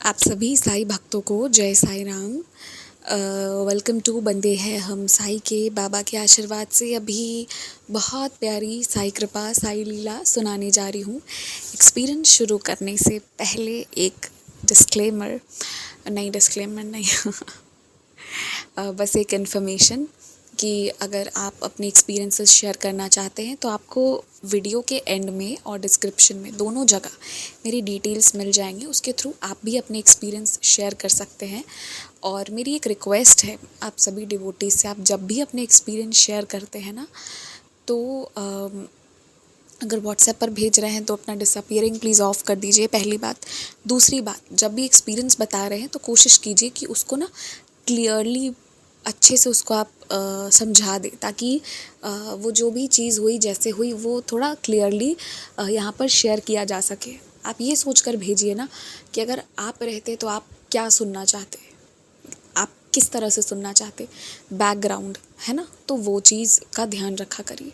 आप सभी साईं भक्तों को जय साईं राम। वेलकम टू बंदे हैं हम साईं के। बाबा के आशीर्वाद से अभी बहुत प्यारी साईं कृपा साईं लीला सुनाने जा रही हूँ। एक्सपीरियंस शुरू करने से पहले एक डिस्क्लेमर नहीं बस एक इन्फॉर्मेशन कि अगर आप अपने एक्सपीरियंसेस शेयर करना चाहते हैं तो आपको वीडियो के एंड में और डिस्क्रिप्शन में दोनों जगह मेरी डिटेल्स मिल जाएंगे। उसके थ्रू आप भी अपने एक्सपीरियंस शेयर कर सकते हैं। और मेरी एक रिक्वेस्ट है आप सभी डिवोटीज से, आप जब भी अपने एक्सपीरियंस शेयर करते हैं ना तो अगर व्हाट्सएप पर भेज रहे हैं तो अपना डिसअपियरिंग प्लीज़ ऑफ कर दीजिए, पहली बात। दूसरी बात, जब भी एक्सपीरियंस बता रहे हैं तो कोशिश कीजिए कि उसको ना क्लियरली अच्छे से उसको आप समझा दें, ताकि वो जो भी चीज़ हुई जैसे हुई वो थोड़ा क्लियरली यहाँ पर शेयर किया जा सके। आप ये सोचकर भेजिए ना कि अगर आप रहते तो आप क्या सुनना चाहते, आप किस तरह से सुनना चाहते, बैकग्राउंड है ना, तो वो चीज़ का ध्यान रखा करिए।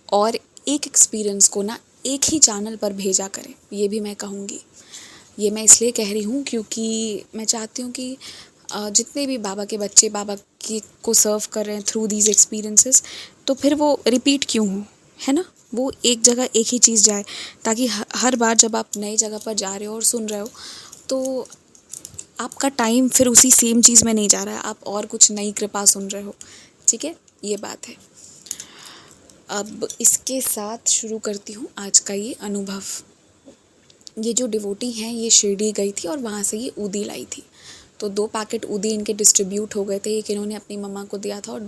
और एक एक्सपीरियंस को ना एक ही चैनल पर भेजा करें, ये भी मैं कहूँगी। ये मैं इसलिए कह रही हूँ क्योंकि मैं चाहती हूँ कि जितने भी बाबा के बच्चे बाबा की को सर्व कर रहे हैं थ्रू दीज एक्सपीरियंसेस, तो फिर वो रिपीट क्यों हो, है ना। वो एक जगह एक ही चीज़ जाए, ताकि हर बार जब आप नई जगह पर जा रहे हो और सुन रहे हो तो आपका टाइम फिर उसी सेम चीज़ में नहीं जा रहा है, आप और कुछ नई कृपा सुन रहे हो। ठीक है, ये बात है। अब इसके साथ शुरू करती हूँ आज का ये अनुभव। ये जो डिवोटी हैं ये शिरडी गई थी और वहाँ से ये ऊदी लाई थी। तो 2 पैकेट ऊदी इनके डिस्ट्रीब्यूट हो गए थे। एक इन्होंने अपनी मम्मा को दिया था और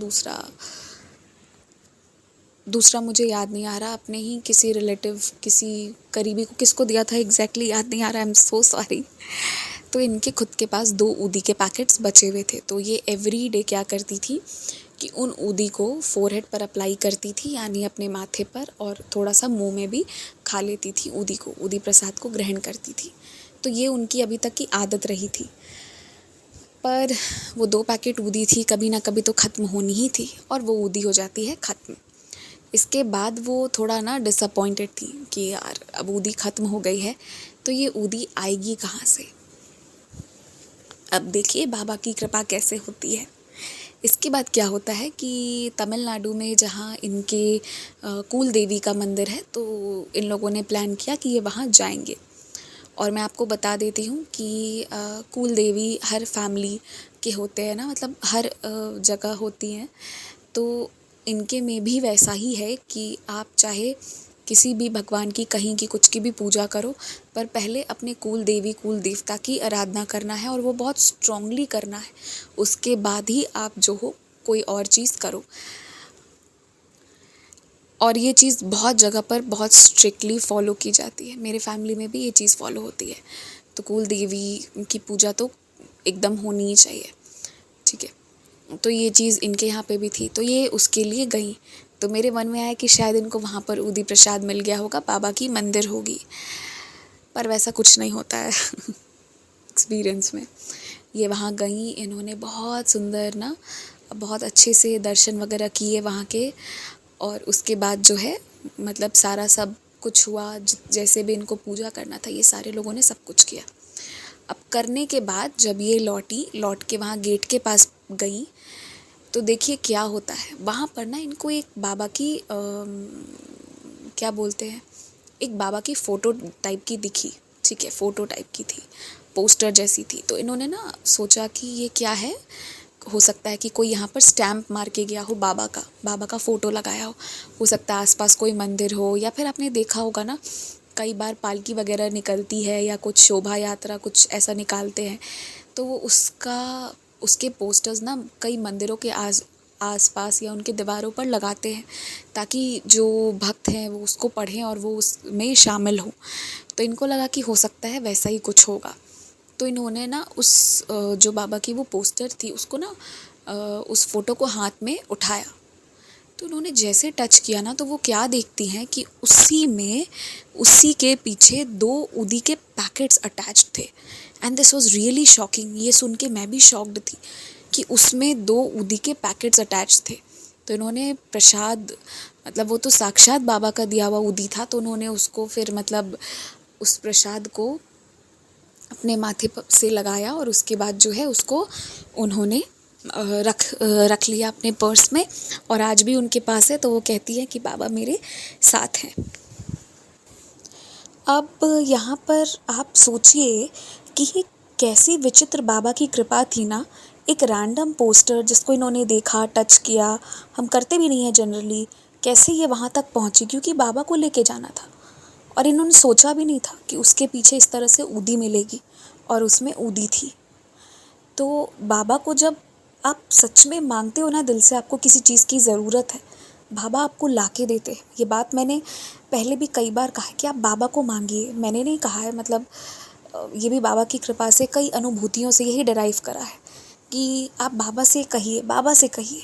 दूसरा मुझे याद नहीं आ रहा, अपने ही किसी रिलेटिव किसी करीबी को किसको दिया था एग्जैक्टली याद नहीं आ रहा, आई एम सो सॉरी। तो इनके खुद के पास 2 ऊदी के पैकेट्स बचे हुए थे। तो ये एवरी डे क्या करती थी कि उन ऊदी को फोरहेड पर अप्लाई करती थी, यानी अपने माथे पर, और थोड़ा सा मुंह में भी खा लेती थी ऊदी को, ऊदी प्रसाद को ग्रहण करती थी। तो ये उनकी अभी तक की आदत रही थी। पर वो 2 पैकेट ऊदी थी, कभी ना कभी तो ख़त्म होनी ही थी और वो ऊदी हो जाती है ख़त्म। इसके बाद वो थोड़ा ना डिसअपॉइंटेड थी कि यार अब ऊदी ख़त्म हो गई है तो ये ऊदी आएगी कहाँ से। अब देखिए बाबा की कृपा कैसे होती है। इसके बाद क्या होता है कि तमिलनाडु में जहाँ इनके कुल देवी का मंदिर है, तो इन लोगों ने प्लान किया कि ये वहाँ जाएंगे। और मैं आपको बता देती हूँ कि कुल देवी हर फैमिली के होते हैं ना, मतलब हर जगह होती हैं। तो इनके में भी वैसा ही है कि आप चाहे किसी भी भगवान की कहीं की कुछ की भी पूजा करो, पर पहले अपने कुल देवी कुल देवता की आराधना करना है और वो बहुत स्ट्रांगली करना है। उसके बाद ही आप जो हो कोई और चीज़ करो। और ये चीज़ बहुत जगह पर बहुत स्ट्रिक्टली फॉलो की जाती है। मेरे फैमिली में भी ये चीज़ फॉलो होती है। तो कुल देवी की पूजा तो एकदम होनी ही चाहिए। ठीक है, तो ये चीज़ इनके यहाँ पे भी थी, तो ये उसके लिए गई। तो मेरे मन में आया कि शायद इनको वहाँ पर ऊदी प्रसाद मिल गया होगा, बाबा की मंदिर होगी, पर वैसा कुछ नहीं होता है। एक्सपीरियंस में ये वहाँ गई, इन्होंने बहुत सुंदर ना बहुत अच्छे से दर्शन वगैरह किए वहाँ के। और उसके बाद जो है मतलब सारा सब कुछ हुआ, जैसे भी इनको पूजा करना था ये सारे लोगों ने सब कुछ किया। अब करने के बाद जब ये लौट के वहाँ गेट के पास गई, तो देखिए क्या होता है वहाँ पर ना, इनको एक बाबा की क्या बोलते हैं, एक बाबा की फ़ोटो टाइप की दिखी। ठीक है, फ़ोटो टाइप की थी, पोस्टर जैसी थी। तो इन्होंने ना सोचा कि ये क्या है, हो सकता है कि कोई यहाँ पर स्टैम्प मार के गया हो, बाबा का फ़ोटो लगाया हो सकता है आसपास कोई मंदिर हो, या फिर आपने देखा होगा ना कई बार पालकी वगैरह निकलती है या कुछ शोभा यात्रा कुछ ऐसा निकालते हैं, तो वो उसके पोस्टर्स ना कई मंदिरों के आसपास या उनके दीवारों पर लगाते हैं, ताकि जो भक्त हैं वो उसको पढ़ें और वो उसमें शामिल हो। तो इनको लगा कि हो सकता है वैसा ही कुछ होगा। तो इन्होंने ना उस जो बाबा की वो पोस्टर थी उसको ना उस फ़ोटो को हाथ में उठाया। तो उन्होंने जैसे टच किया ना, तो वो क्या देखती हैं कि उसी के पीछे 2 ऊदी के पैकेट्स अटैच्ड थे। And this was really shocking. ये सुन के मैं भी शॉक्ड थी कि उसमें 2 ऊदी के पैकेट्स अटैच थे। तो इन्होंने प्रसाद, मतलब वो तो साक्षात बाबा का दिया हुआ ऊदी था, तो उन्होंने उसको फिर मतलब उस प्रसाद को अपने माथे से लगाया और उसके बाद जो है उसको उन्होंने रख लिया अपने पर्स में, और आज भी उनके पास है। तो वो कहती है कि बाबा मेरे साथ हैं। अब यहाँ पर आप सोचिए कि कैसी विचित्र बाबा की कृपा थी ना। एक रैंडम पोस्टर जिसको इन्होंने देखा, टच किया, हम करते भी नहीं हैं जनरली, कैसे ये वहाँ तक पहुँची, क्योंकि बाबा को लेके जाना था। और इन्होंने सोचा भी नहीं था कि उसके पीछे इस तरह से ऊदी मिलेगी, और उसमें ऊदी थी। तो बाबा को जब आप सच में मांगते हो ना दिल से, आपको किसी चीज़ की ज़रूरत है, बाबा आपको ला के देते हैं। ये बात मैंने पहले भी कई बार कहा है कि आप बाबा को मांगिए, मैंने नहीं कहा है, मतलब ये भी बाबा की कृपा से, कई अनुभूतियों से यही डिराइव करा है कि आप बाबा से कहिए, बाबा से कहिए।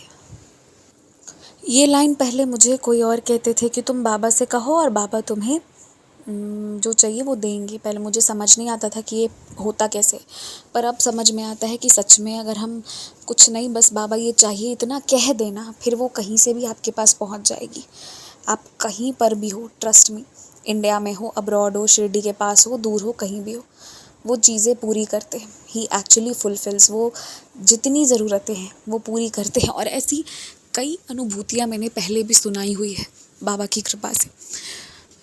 ये लाइन पहले मुझे कोई और कहते थे कि तुम बाबा से कहो और बाबा तुम्हें जो चाहिए वो देंगे। पहले मुझे समझ नहीं आता था कि ये होता कैसे, पर अब समझ में आता है कि सच में अगर हम कुछ नहीं, बस बाबा ये चाहिए इतना कह देना, फिर वो कहीं से भी आपके पास पहुंच जाएगी। आप कहीं पर भी हो, ट्रस्ट मी, इंडिया में हो, अब्रॉड हो, शिरडी के पास हो, दूर हो, कहीं भी हो, वो चीज़ें पूरी करते हैं। ही एक्चुअली फुलफिल्स, वो जितनी ज़रूरतें हैं वो पूरी करते हैं। और ऐसी कई अनुभूतियाँ मैंने पहले भी सुनाई हुई है बाबा की कृपा से,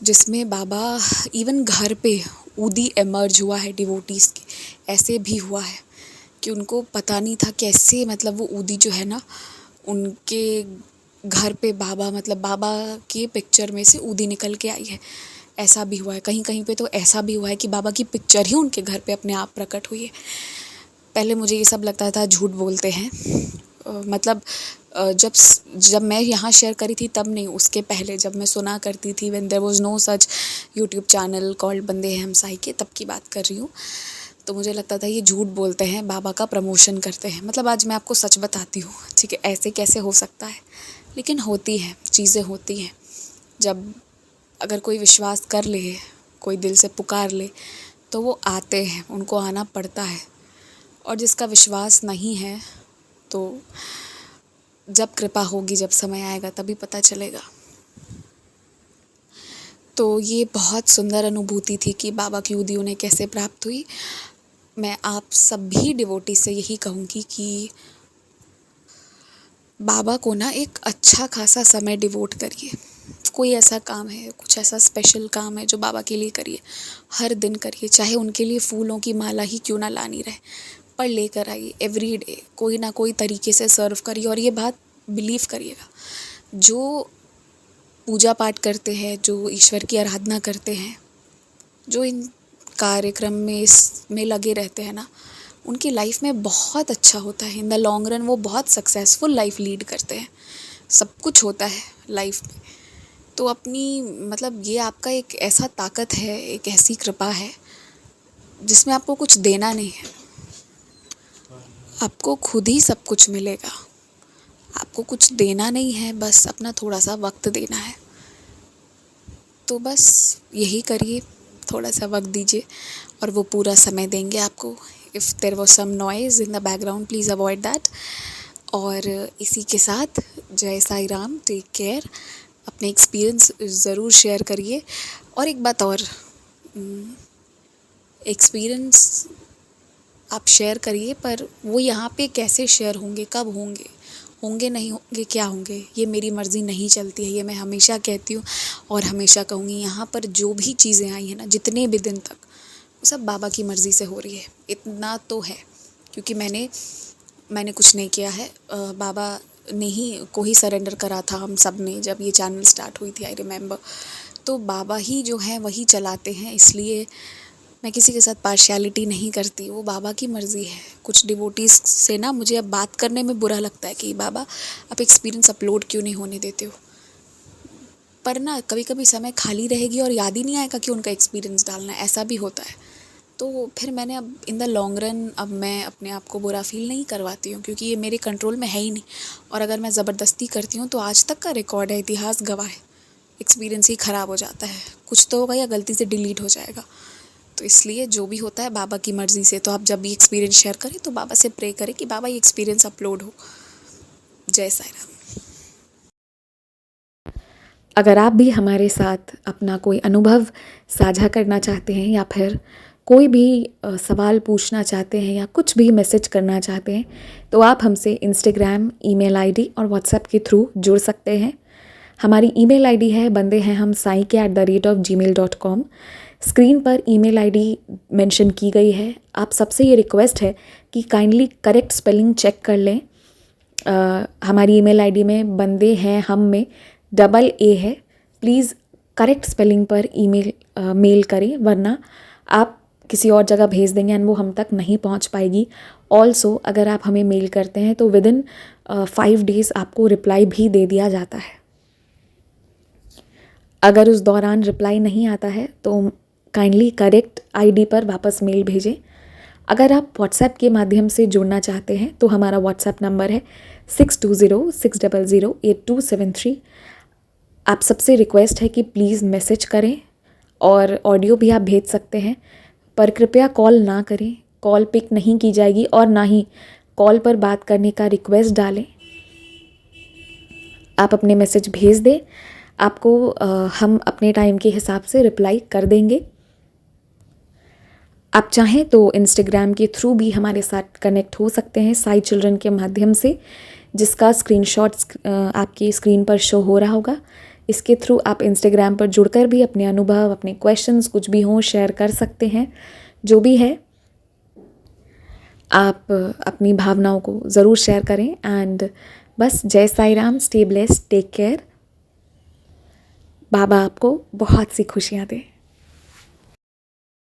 जिसमें बाबा इवन घर पे ऊदी एमर्ज हुआ है डिवोटीज़ के। ऐसे भी हुआ है कि उनको पता नहीं था कैसे, मतलब वो ऊदी जो है ना, उनके घर पे बाबा, मतलब बाबा की पिक्चर में से ऊदी निकल के आई है। ऐसा भी हुआ है कहीं कहीं पे, तो ऐसा भी हुआ है कि बाबा की पिक्चर ही उनके घर पे अपने आप प्रकट हुई है। पहले मुझे ये सब लगता था झूठ बोलते हैं, मतलब जब मैं यहाँ शेयर करी थी तब नहीं, उसके पहले जब मैं सुना करती थी, when there was no such YouTube channel called बंदे हैं हमसाई के, तब की बात कर रही हूँ। तो मुझे लगता था ये झूठ बोलते हैं, बाबा का प्रमोशन करते हैं। मतलब आज मैं आपको सच बताती हूँ, ठीक है, ऐसे कैसे हो सकता है, लेकिन होती हैं चीज़ें, होती हैं। जब अगर कोई विश्वास कर ले, कोई दिल से पुकार ले, तो वो आते हैं, उनको आना पड़ता है। और जिसका विश्वास नहीं है, तो जब कृपा होगी, जब समय आएगा, तभी पता चलेगा। तो ये बहुत सुंदर अनुभूति थी कि बाबा की ऊदी उन्हें कैसे प्राप्त हुई। मैं आप सभी डिवोटी से यही कहूँगी कि बाबा को ना एक अच्छा खासा समय डिवोट करिए। कोई ऐसा काम है, कुछ ऐसा स्पेशल काम है जो बाबा के लिए करिए, हर दिन करिए, चाहे उनके लिए फूलों की माला ही क्यों ना लानी रहे, पर लेकर आइए। एवरी डे कोई ना कोई तरीके से सर्व करिए। और ये बात बिलीव करिएगा, जो पूजा पाठ करते हैं, जो ईश्वर की आराधना करते हैं, जो इन कार्यक्रम में इसमें लगे रहते हैं ना, उनकी लाइफ में बहुत अच्छा होता है। इन द लॉन्ग रन वो बहुत सक्सेसफुल लाइफ लीड करते हैं। सब कुछ होता है लाइफ में। तो अपनी, मतलब ये आपका एक ऐसा ताकत है, एक ऐसी कृपा है जिसमें आपको कुछ देना नहीं है, आपको खुद ही सब कुछ मिलेगा। आपको कुछ देना नहीं है, बस अपना थोड़ा सा वक्त देना है। तो बस यही करिए, थोड़ा सा वक्त दीजिए और वो पूरा समय देंगे आपको। If there was some noise in the background, please avoid that. और इसी के साथ जय साई राम, टेक केयर, अपने एक्सपीरियंस ज़रूर शेयर करिए। और एक बात और, एक्सपीरियंस आप शेयर करिए, पर वो यहाँ पे कैसे शेयर होंगे, कब होंगे, होंगे नहीं होंगे, क्या होंगे, ये मेरी मर्ज़ी नहीं चलती है। ये मैं हमेशा कहती हूँ और हमेशा कहूँगी। यहाँ पर जो भी चीज़ें आई हैं ना, जितने भी दिन तक, वो सब बाबा की मर्ज़ी से हो रही है। इतना तो है, क्योंकि मैंने कुछ नहीं किया है, बाबा ने ही को ही सरेंडर करा था हम सब ने, जब ये चैनल स्टार्ट हुई थी, आई रिमेंबर। तो बाबा ही जो हैं वही चलाते हैं, इसलिए मैं किसी के साथ पार्शियलिटी नहीं करती, वो बाबा की मर्ज़ी है। कुछ डिवोटीज़ से ना मुझे अब बात करने में बुरा लगता है कि बाबा आप एक्सपीरियंस अपलोड क्यों नहीं होने देते हो। पर ना कभी कभी समय खाली रहेगी और याद ही नहीं आएगा कि उनका एक्सपीरियंस डालना है, ऐसा भी होता है। तो फिर मैंने अब इन द लॉन्ग रन, अब मैं अपने आप को बुरा फील नहीं करवाती हूँ, क्योंकि ये मेरे कंट्रोल में है ही नहीं। और अगर मैं ज़बरदस्ती करती हूँ तो आज तक का रिकॉर्ड है, इतिहास गवाह है, एक्सपीरियंस ही ख़राब हो जाता है। कुछ तो होगा या गलती से डिलीट हो जाएगा। तो इसलिए जो भी होता है बाबा की मर्ज़ी से। तो आप जब भी एक्सपीरियंस शेयर करें तो बाबा से प्रे करें कि बाबा ये एक्सपीरियंस अपलोड हो। जय साई राम। अगर आप भी हमारे साथ अपना कोई अनुभव साझा करना चाहते हैं, या फिर कोई भी सवाल पूछना चाहते हैं या कुछ भी मैसेज करना चाहते हैं तो आप हमसे इंस्टाग्राम, ईमेल आईडी और व्हाट्सएप के थ्रू जुड़ सकते हैं। हमारी ईमेल आईडी है bandehainsai@gmail.com। स्क्रीन पर ईमेल आईडी मेंशन की गई है। आप सबसे ये रिक्वेस्ट है कि काइंडली करेक्ट स्पेलिंग चेक कर लें। हमारी ईमेल आईडी में बंदे हैं हम में डबल ए है। प्लीज़ करेक्ट स्पेलिंग पर मेल करें, वरना आप किसी और जगह भेज देंगे एंड वो हम तक नहीं पहुंच पाएगी। ऑल्सो अगर आप हमें मेल करते हैं तो विदिन 5 डेज़ आपको रिप्लाई भी दे दिया जाता है। अगर उस दौरान रिप्लाई नहीं आता है तो काइंडली करेक्ट आईडी पर वापस मेल भेजें। अगर आप व्हाट्सएप के माध्यम से जुड़ना चाहते हैं तो हमारा व्हाट्सएप नंबर है 6206008273। आप सबसे रिक्वेस्ट है कि प्लीज़ मैसेज करें और ऑडियो भी आप भेज सकते हैं, पर कृपया कॉल ना करें। कॉल पिक नहीं की जाएगी और ना ही कॉल पर बात करने का रिक्वेस्ट डालें। आप अपने मैसेज भेज दें, आपको हम अपने टाइम के हिसाब से रिप्लाई कर देंगे। आप चाहें तो इंस्टाग्राम के थ्रू भी हमारे साथ कनेक्ट हो सकते हैं साई चिल्ड्रन के माध्यम से, जिसका स्क्रीनशॉट आपकी स्क्रीन पर शो हो रहा होगा। इसके थ्रू आप इंस्टाग्राम पर जुड़कर भी अपने अनुभव, अपने क्वेश्चंस कुछ भी हों शेयर कर सकते हैं। जो भी है आप अपनी भावनाओं को ज़रूर शेयर करें। एंड बस जय Sai Ram, stay blessed, take care. बाबा आपको बहुत सी खुशियाँ दें।